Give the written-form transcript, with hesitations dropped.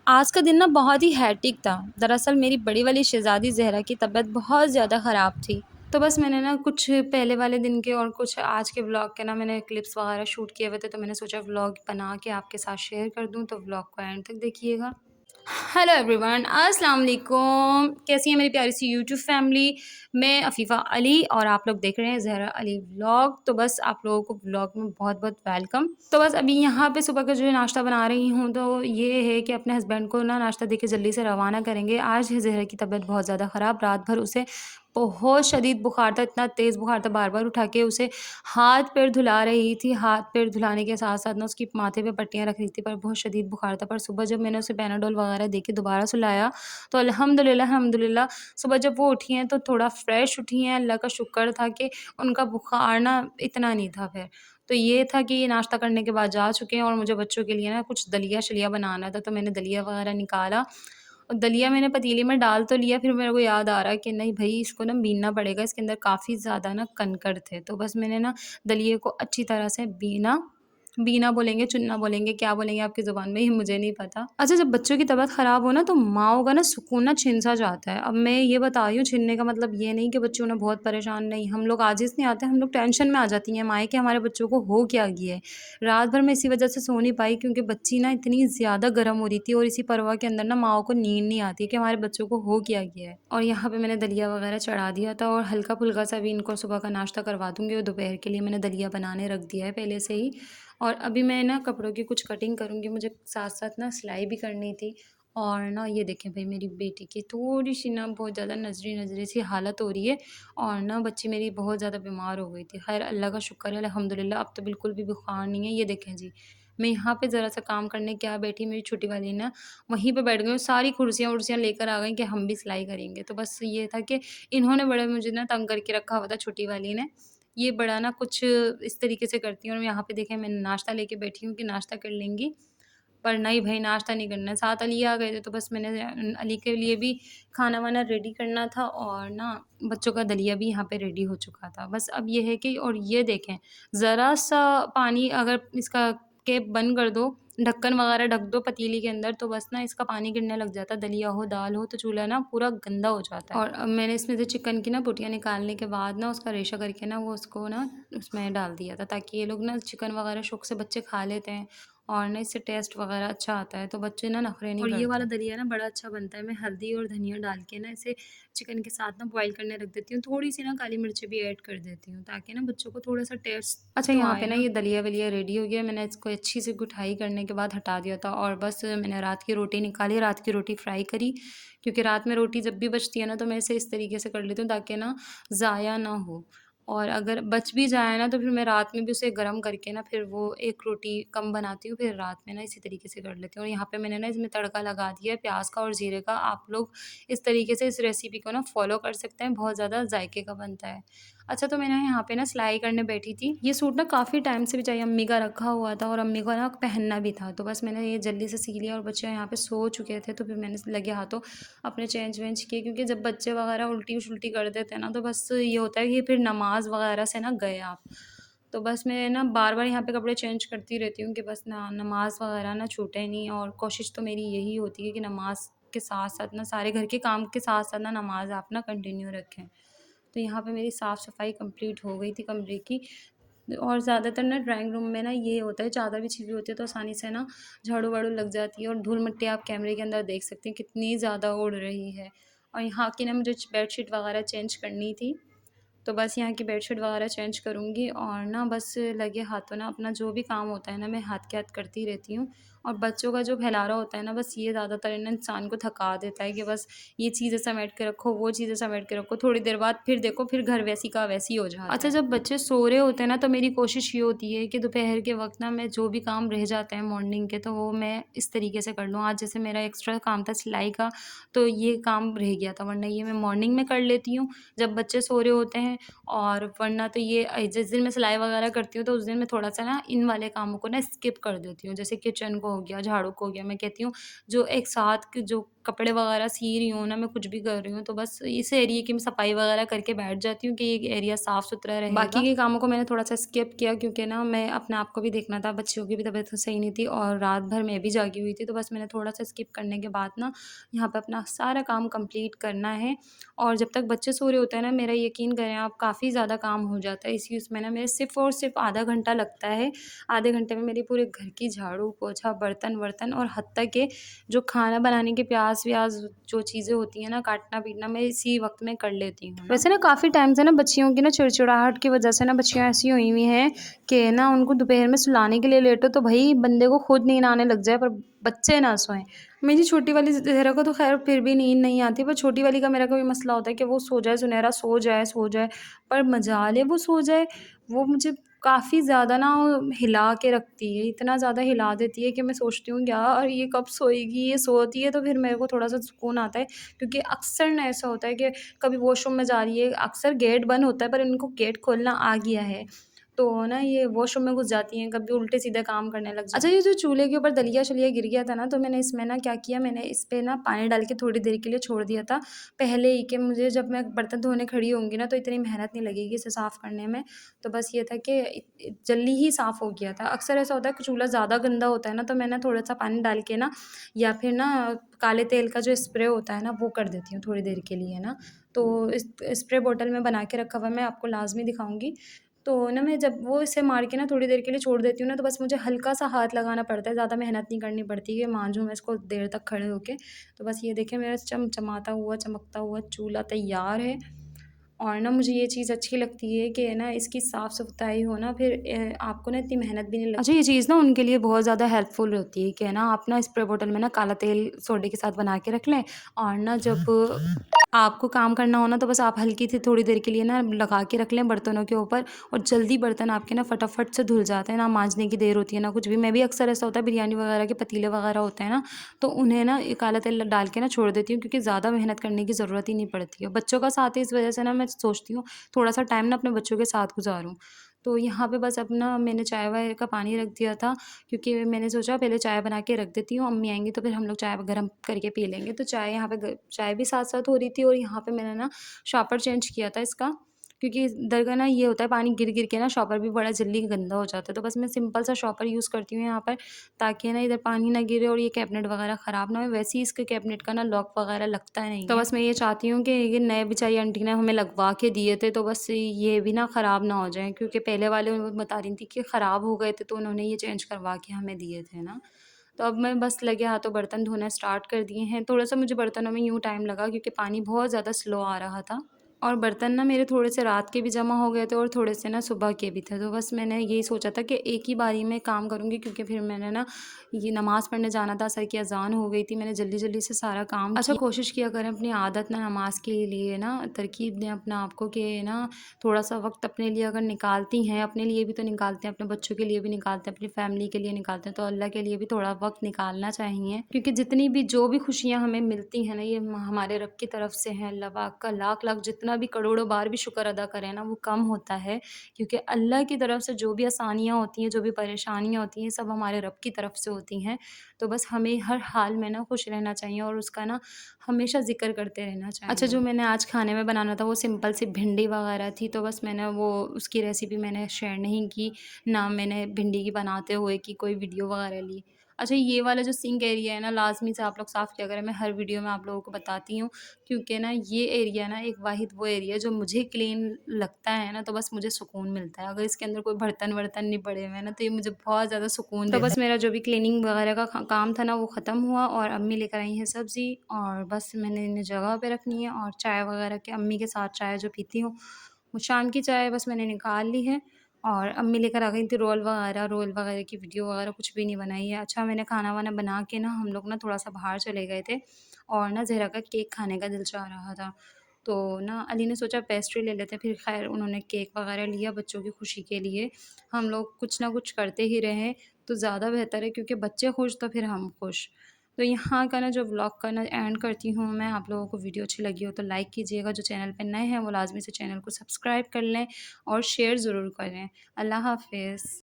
आज का दिन ना बहुत ही हेक्टिक था। दरअसल मेरी बड़ी वाली शहज़ादी ज़हरा की तबीयत बहुत ज़्यादा ख़राब थी। तो बस मैंने ना कुछ पहले वाले दिन के और कुछ आज के व्लॉग के ना मैंने क्लिप्स वग़ैरह शूट किए हुए थे, तो मैंने सोचा व्लॉग बना के आपके साथ शेयर कर दूँ, तो व्लॉग को एंड तक देखिएगा। हेलो एवरीवन, अस्सलाम वालेकुम। कैसी है मेरी प्यारी सी यूट्यूब फैमिली। मैं अफ़ीफ़ा अली और आप लोग देख रहे हैं ज़हरा अली व्लॉग। तो बस आप लोगों को व्लॉग में बहुत-बहुत वेलकम। तो बस अभी यहाँ पे सुबह का जो है नाश्ता बना रही हूँ, तो ये है कि अपने हस्बैंड को ना नाश्ता देके जल्दी से रवाना करेंगे। आज है ज़हरा की तबीयत बहुत ज़्यादा ख़राब, रात भर उसे बहुत शदीद बुखार था, इतना तेज़ बुखार था, बार-बार उठा के उसे हाथ-पैर धुला रही थी। हाथ-पैर धुलाने के साथ-साथ ना उसकी माथे पे पट्टियाँ रख रही थी, पर बहुत शदीद बुखार था। पर सुबह जब मैंने उसे पैनाडोल वगैरह दे के दोबारा सुलाया, तो अल्हम्दुलिल्लाह अल्हम्दुलिल्लाह सुबह जब वो उठी हैं तो थोड़ा फ्रेश उठी हैं। अल्लाह का शुक्र था कि उनका बुखार ना इतना नहीं था फिर। तो ये था कि ये नाश्ता करने के बाद जा चुके हैं और मुझे बच्चों के लिए ना कुछ दलिया-शलिया बनाना था, तो मैंने दलिया वगैरह निकाला और दलिया मैंने पतीले में डाल तो लिया, फिर मेरे को याद आ रहा है कि नहीं भई इसको ना बीनना पड़ेगा, इसके अंदर काफ़ी ज़्यादा ना कंकड़ थे। तो बस मैंने ना दलिये को अच्छी तरह से बीना, बीना बोलेंगे, चुनना बोलेंगे, क्या बोलेंगे आपकी ज़ुबान में, ये मुझे नहीं पता। अच्छा, जब बच्चों की तबीयत ख़राब हो ना तो माँओं का ना सुकून ना छिन-सा जाता है। अब मैं ये बता रही हूँ, छिनने का मतलब ये नहीं कि बच्चे उन्हें बहुत परेशान, नहीं, हम लोग आजिज़ नहीं आते, हम लोग टेंशन में आ जाती हैं माएँ कि हमारे बच्चों को हो क्या गया है। रात भर मैं इसी वजह से सो नहीं पाई, क्योंकि बच्ची ना इतनी ज़्यादा गर्म हो रही थी और इसी परवाह के अंदर ना माँओं को नींद नहीं आती कि हमारे बच्चों को हो क्या गया है। और यहाँ पे मैंने दलिया वगैरह चढ़ा दिया था और हल्का-फुल्का सा भी इनको सुबह का नाश्ता करवा दूँगी और दोपहर के लिए मैंने दलिया बनाने रख दिया है पहले से ही। और अभी मैं ना कपड़ों की कुछ कटिंग करूँगी, मुझे साथ-साथ ना सिलाई भी करनी थी। और ना ये देखें भई मेरी बेटी की थोड़ी-सी ना बहुत ज़्यादा नज़री-नज़री सी हालत हो रही है और ना बच्ची मेरी बहुत ज़्यादा बीमार हो गई थी। ख़ैर अल्लाह का शुक्र है अल्हम्दुलिल्लाह, अब तो बिल्कुल भी बुखार नहीं है। ये देखें जी, मैं यहाँ पे ज़रा-सा काम करने क्या बैठी, मेरी छोटी वाली ना वहीं पे बैठ गई और सारी कुर्सियाँ-वुर्सियाँ लेकर आ गईं कि हम भी सिलाई करेंगे। तो बस ये था कि इन्होंने बड़ा मुझे ना तंग करके रखा हुआ था, छोटी वाली ने। ये बड़ा ना कुछ इस तरीके से करती हैं और यहाँ पे देखें मैं नाश्ता लेके बैठी हूँ कि नाश्ता कर लेंगी, पर नहीं भई नाश्ता नहीं करना है। साथ अली आ गए थे, तो बस मैंने अली के लिए भी खाना-वाना रेडी करना था और ना बच्चों का दलिया भी यहाँ पे रेडी हो चुका था। बस अब ये है कि और ये देखें, ज़रा-सा पानी अगर इसका कैप बंद कर दो, ढक्कन वगैरह ढक दो पतीली के अंदर, तो बस ना इसका पानी गिरने लग जाता है। दलिया हो, दाल हो, तो चूल्हा ना पूरा गंदा हो जाता है। और अब मैंने इसमें से चिकन की ना बोटियाँ निकालने के बाद ना उसका रेशा करके ना वो उसको ना उसमें डाल दिया था, ताकि ये लोग ना चिकन वगैरह शौक से बच्चे खा लेते हैं और ना इससे टेस्ट वगैरह अच्छा आता है, तो बच्चे ना नखरे नहीं करते। और ये वाला दलिया ना बड़ा अच्छा बनता है। मैं हल्दी और धनिया डाल के ना इसे चिकन के साथ ना बॉयल करने रख देती हूँ। थोड़ी-सी ना काली मिर्च भी ऐड कर देती हूँ, ताकि ना बच्चों को थोड़ा-सा टेस्ट अच्छा तो यहाँ पे ना ये दलिया-वलिया रेडी हो गया। मैंने इसको अच्छी से गुठाई करने के बाद हटा दिया था और बस मैंने रात की रोटी निकाली, रात की रोटी फ्राई करी, क्योंकि रात में रोटी जब भी बचती है ना तो मैं इसे इस तरीके से कर लेती हूँ ताकि ना ज़ाया ना हो। और अगर बच भी जाए ना तो फिर मैं रात में भी उसे गरम करके ना फिर वो एक रोटी कम बनाती हूँ, फिर रात में ना इसी तरीके से कर लेती हूँ। और यहाँ पे मैंने ना इसमें तड़का लगा दिया है प्याज़ का और ज़ीरे का। आप लोग इस तरीके से इस रेसिपी को ना फ़ॉलो कर सकते हैं, बहुत ज़्यादा जायके का बनता है। अच्छा, तो मैं ना यहाँ पे ना सिलाई करने बैठी थी। ये सूट ना काफ़ी टाइम से भी चाहिए, अम्मी का रखा हुआ था और अम्मी को ना पहनना भी था, तो बस मैंने ये जल्दी से सी लिया और बच्चे यहाँ पे सो चुके थे, तो फिर मैंने लगे हाथों अपने चेंज-वेंज किए, क्योंकि जब बच्चे वगैरह उल्टी-शुल्टी कर देते हैं ना, तो बस ये होता है कि फिर नमाज़ वगैरह से ना गए आप। तो बस मैं ना बार-बार यहाँ पे कपड़े चेंज करती रहती हूँ कि बस ना नमाज़ वगैरह ना छूटे नहीं, और कोशिश तो मेरी यही होती है कि नमाज़ के साथ-साथ ना सारे घर के काम के साथ-साथ ना नमाज़ आप ना कंटिन्यू रखें। तो यहाँ पे मेरी साफ़-सफ़ाई कंप्लीट हो गई थी कमरे की। और ज़्यादातर ना ड्राइंग रूम में ना ये होता है, चादर बिछी हुई होती है तो आसानी से ना झाड़ू-वाड़ू लग जाती है, और धूल-मिट्टी आप कैमरे के अंदर देख सकते हैं कितनी ज़्यादा उड़ रही है। और यहाँ की ना मुझे बेडशीट वगैरह चेंज करनी थी, तो बस यहाँ की बेडशीट वगैरह चेंज करूँगी और ना बस लगे हाथों ना अपना जो भी काम होता है ना मैं हाथ के हाथ करती रहती हूँ। और बच्चों का जो फैलारा होता है ना, बस ये ज़्यादातर ना इंसान को थका देता है कि बस ये चीज़ें समेट के रखो, वो चीज़ें समेट के रखो, थोड़ी देर बाद फिर देखो फिर घर वैसी का वैसी हो जाता है। अच्छा, जब बच्चे सो रहे होते हैं ना तो मेरी कोशिश ये होती है कि दोपहर के वक्त ना मैं जो भी काम रह जाते हैं मॉर्निंग के, तो वो मैं इस तरीके से कर लूँ। आज जैसे मेरा एक्स्ट्रा काम था सिलाई का, तो ये काम रह गया था, वरना ये मैं मॉर्निंग में कर लेती हूँ जब बच्चे सो रहे होते हैं। और वरना तो ये जिस दिन मैं सिलाई वगैरह करती हूँ तो उस दिन मैं थोड़ा-सा ना इन वाले कामों को ना स्किप कर देती हूँ। जैसे किचन को हो गया, झाड़ू को हो गया, मैं कहती हूँ जो एक साथ के जो कपड़े वगैरह सी रही हूँ ना, मैं कुछ भी कर रही हूँ, तो बस इस एरिया की मैं सफाई वगैरह करके बैठ जाती हूँ कि ये एरिया साफ़-सुथरा रहेगा। बाकी के कामों को मैंने थोड़ा-सा स्किप किया क्योंकि ना मैं अपने आप को भी देखना था, बच्चियों की भी तबीयत तो सही नहीं थी और रात भर मैं भी जागी हुई थी, तो बस मैंने थोड़ा-सा स्किप करने के बाद ना यहाँ पे अपना सारा काम कंप्लीट करना है। और जब तक बच्चे सो रहे होते हैं ना, मेरा यकीन करें आप, काफ़ी ज़्यादा काम हो जाता है। इसी उसमें ना मेरे सिर्फ़ और सिर्फ़ आधा घंटा लगता है। आधे घंटे में मेरी पूरे घर की झाड़ू, पोछा, बर्तन-वर्तन और हत्ता के जो खाना बनाने के प्याज़-व्याज़ जो चीज़ें होती हैं ना, काटना-पीटना, मैं इसी वक़्त में कर लेती हूँ। वैसे ना काफ़ी टाइम से ना बच्चियों की ना चिड़चिड़ाहट की वज़ह से ना बच्चियाँ ऐसी हुई हुई हैं कि ना उनको दोपहर में सुलाने के लिए लेटो तो भई बंदे को खुद नींद आने लग जाए, पर बच्चे ना सोएँ। मेरी छोटी वाली ज़हरा को तो ख़ैर फिर भी नींद नहीं आती, पर छोटी वाली का मेरा कभी मसला होता है कि वो सो जाए, सुनहरा सो जाए, पर मजाल है वो सो जाए। वो मुझे काफ़ी ज़्यादा ना हिला के रखती है, इतना ज़्यादा हिला देती है कि मैं सोचती हूँ यार ये कब सोएगी, ये सोती है तो फिर मेरे को थोड़ा-सा सुकून आता है। क्योंकि अक्सर ना ऐसा होता है कि कभी वॉशरूम में जा रही है, अक्सर गेट बंद होता है पर इनको गेट खोलना आ गया है। तो ना ये वॉशरूम में घुस जाती हैं, कभी उल्टे-सीधे काम करने लग जाती हैं। अच्छा, ये जो चूल्हे के ऊपर दलिया-शलिया गिर गया था ना, तो मैंने इसमें ना क्या किया, मैंने इस पे ना पानी डाल के थोड़ी देर के लिए छोड़ दिया था। पहले ही कि मुझे जब मैं बर्तन धोने खड़ी होंगी ना, तो इतनी मेहनत नहीं लगेगी इसे साफ़ करने में। तो बस ये था कि जल्दी ही साफ़ हो गया था। अक्सर ऐसा होता है कि चूल्हा ज़्यादा गंदा होता है ना, तो मैं ना थोड़ा-सा पानी डाल के ना या फिर ना काले तेल का जो स्प्रे होता है ना, वो कर देती हूँ थोड़ी देर के लिए ना। तो इस स्प्रे बॉटल में बना के रखा हुआ है, मैं आपको लाज़मी दिखाऊँगी। तो ना मैं जब वो इसे मार के ना थोड़ी देर के लिए छोड़ देती हूँ ना, तो बस मुझे हल्का-सा हाथ लगाना पड़ता है, ज़्यादा मेहनत नहीं करनी पड़ती कि मांजूँ मैं इसको देर तक खड़े होके। तो बस ये देखें मेरा चमचमाता हुआ, चमकता हुआ चूल्हा तैयार है। और ना मुझे ये चीज़ अच्छी लगती है कि ना इसकी साफ़-सफ़ाई हो ना, फिर आपको ना इतनी मेहनत भी नहीं लगती। अच्छा, ये चीज़ ना उनके लिए बहुत ज़्यादा हेल्पफुल होती है कि ना आप ना स्प्रे बॉटल में ना काला तेल सोडे के साथ बना के रख लें और ना जब आपको काम करना हो ना, तो बस आप हल्की सी थोड़ी देर के लिए ना लगा के रख लें बर्तनों के ऊपर और जल्दी बर्तन आपके ना फटाफट से धुल जाते हैं, ना मांजने की देर होती है ना कुछ भी। मैं भी अक्सर ऐसा होता है बिरयानी वगैरह के पतीले वगैरह होते हैं ना, तो उन्हें ना ये काला तेल डाल के ना छोड़ देती हूँ क्योंकि ज़्यादा मेहनत करने की ज़रूरत ही नहीं पड़ती है। बच्चों का साथ है, इस वजह से ना मैं सोचती हूँ थोड़ा सा टाइम ना अपने बच्चों के साथ गुजारूँ। तो यहाँ पे बस अपना मैंने चाय वाय का पानी रख दिया था क्योंकि मैंने सोचा पहले चाय बना के रख देती हूँ, अम्मी आएँगी तो फिर हम लोग चाय गर्म करके पी लेंगे। तो चाय यहाँ पे चाय भी साथ-साथ हो रही थी और यहाँ पे मैंने ना शॉपर चेंज किया था इसका, क्योंकि इधर का ना ये होता है पानी गिर-गिर के ना शॉपर भी बड़ा जल्दी गंदा हो जाता है। तो बस मैं सिंपल सा शॉपर यूज़ करती हूँ यहाँ पर, ताकि ना इधर पानी ना गिरे और ये कैबिनेट वगैरह ख़राब ना हो। वैसे ही इसके कैबिनेट का ना लॉक वगैरह लगता नहीं है। तो बस मैं ये चाहती हूँ कि ये नए बेचारी आंटी ने हमें लगवा के दिए थे, तो बस ये भी ना ख़राब ना हो जाएँ, क्योंकि पहले वाले वो बता रही थी कि ख़राब हो गए थे, तो उन्होंने ये चेंज करवा के हमें दिए थे ना। तो अब मैं बस लगे हाथों बर्तन धोना स्टार्ट कर दिए हैं। थोड़ा-सा मुझे बर्तनों में यूँ टाइम लगा क्योंकि पानी बहुत ज़्यादा स्लो आ रहा था और बर्तन ना मेरे थोड़े से रात के भी जमा हो गए थे और थोड़े से ना सुबह के भी थे। तो बस मैंने यही सोचा था कि एक ही बारी में काम करूँगी, क्योंकि फिर मैंने ना ये नमाज़ पढ़ने जाना था, असर की अज़ान हो गई थी। मैंने जल्दी-जल्दी से सारा काम अच्छा, कोशिश किया करें अपनी आदत ना नमाज़ के लिए ना तरकीब दें अपने आप को कि ना थोड़ा-सा वक़्त अपने लिए अगर निकालती हैं, अपने लिए भी तो निकालते हैं, अपने बच्चों के लिए भी निकालते हैं, अपनी फ़ैमिली के लिए निकालते हैं, तो अल्लाह के लिए भी थोड़ा वक़्त निकालना चाहिए। क्योंकि जितनी भी जो भी खुशियाँ हमें मिलती हैं ना, ये हमारे रब की तरफ से हैं। अल्लाह पाक का लाख-लाख जितना भी करोड़ों बार भी शुक्र अदा करें ना, वो कम होता है, क्योंकि अल्लाह की तरफ से जो भी आसानियाँ होती हैं, जो भी परेशानियाँ होती हैं, सब हमारे रब की तरफ से होती हैं। तो बस हमें हर हाल में ना खुश रहना चाहिए और उसका ना हमेशा ज़िक्र करते रहना चाहिए। अच्छा, जो मैंने आज खाने में बनाना था वो सिंपल सी भिंडी वगैरह थी, तो बस मैंने वो उसकी रेसिपी मैंने शेयर नहीं की, ना मैंने भिंडी की बनाते हुए की कोई वीडियो वगैरह ली। अच्छा, ये वाला जो सिंक एरिया है ना, लाज़मी से आप लोग साफ़ किया करें। मैं हर वीडियो में आप लोगों को बताती हूँ, क्योंकि ना ये एरिया ना एक वाहिद वो एरिया है जो मुझे क्लीन लगता है ना, तो बस मुझे सुकून मिलता है। अगर इसके अंदर कोई बर्तन-वर्तन नहीं पड़े हुए हैं ना, तो ये मुझे बहुत ज़्यादा सुकून तो देता है। बस मेरा जो भी क्लीनिंग वगैरह का काम था ना, वो ख़त्म हुआ और अम्मी लेकर आई हैं सब्ज़ी और बस मैंने इन्हें जगह पे रखनी है और चाय वगैरह के अम्मी के साथ चाय जो पीती हूँ, वो शाम की चाय बस मैंने निकाल ली है और अम्मी लेकर आ गई थी रोल वगैरह की वीडियो वगैरह कुछ भी नहीं बनाई है। अच्छा, मैंने खाना-वाना बना के ना हम लोग ना थोड़ा-सा बाहर चले गए थे और ना ज़हरा का केक खाने का दिल चाह रहा था। तो ना अली ने सोचा पेस्ट्री ले लेते हैं, फिर ख़ैर उन्होंने केक वगैरह लिया बच्चों की खुशी के लिए। हम लोग कुछ ना कुछ करते ही रहें तो ज़्यादा बेहतर है, क्योंकि बच्चे खुश तो फिर हम खुश। तो यहाँ का ना जो व्लॉग का ना एंड करती हूँ मैं। आप लोगों को वीडियो अच्छी लगी हो तो लाइक कीजिएगा, जो चैनल पे नए हैं वो लाज़मी से चैनल को सब्सक्राइब कर लें और शेयर ज़रूर करें। अल्लाह हाफ़िज़।